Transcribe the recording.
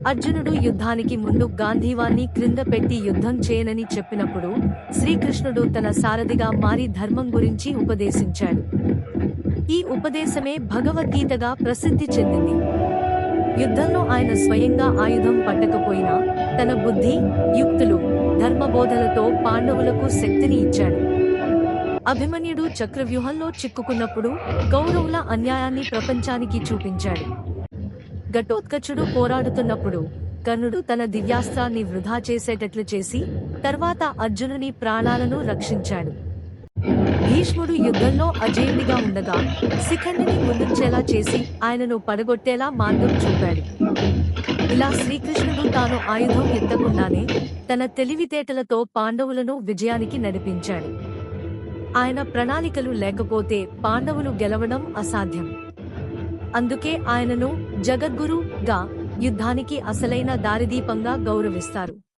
అర్జునుడు యుద్ధానికి ముందు గాంధీవాన్ని క్రింద పెట్టి యుద్ధం చేయనని చెప్పినప్పుడు శ్రీకృష్ణుడు తన సారథిగా మారి ధర్మం గురించి ఉపదేశించాడు. ఈ ఉపదేశమే భగవద్గీతగా ప్రసిద్ధి చెందింది. యుద్ధంలో ఆయన స్వయంగా ఆయుధం పట్టకపోయినా తన బుద్ధి, యుక్తులు, ధర్మబోధలతో పాండవులకు శక్తిని ఇచ్చాడు. అభిమన్యుడు చక్రవ్యూహంలో చిక్కుకున్నప్పుడు కౌరవుల అన్యాయాన్ని ప్రపంచానికి చూపించాడు. ఘటోత్కచుడు పోరాడుతున్నప్పుడు కర్ణుడు తన దివ్యాస్త్రాన్ని వృధా చేసేటట్లు చేసి తర్వాత అర్జునుని ప్రాణాలను రక్షించాడు. భీష్ముడు యుద్ధంలో అజేయుడిగా ఉండగా శిఖండిని ముందుంచేలా చేసి ఆయనను పడగొట్టేలా మార్గం చూపాడు. ఇలా శ్రీకృష్ణుడు తాను ఆయుధం ఎత్తకుండానే తన తెలివితేటలతో పాండవులను విజయానికి నడిపించాడు. ఆయన ప్రణాళికలు లేకపోతే పాండవులు గెలవడం అసాధ్యం. అందుకే ఆయనను జగద్గురు గా, యుద్ధానికి అసలైన దారిదీపంగా గౌరవిస్తారు.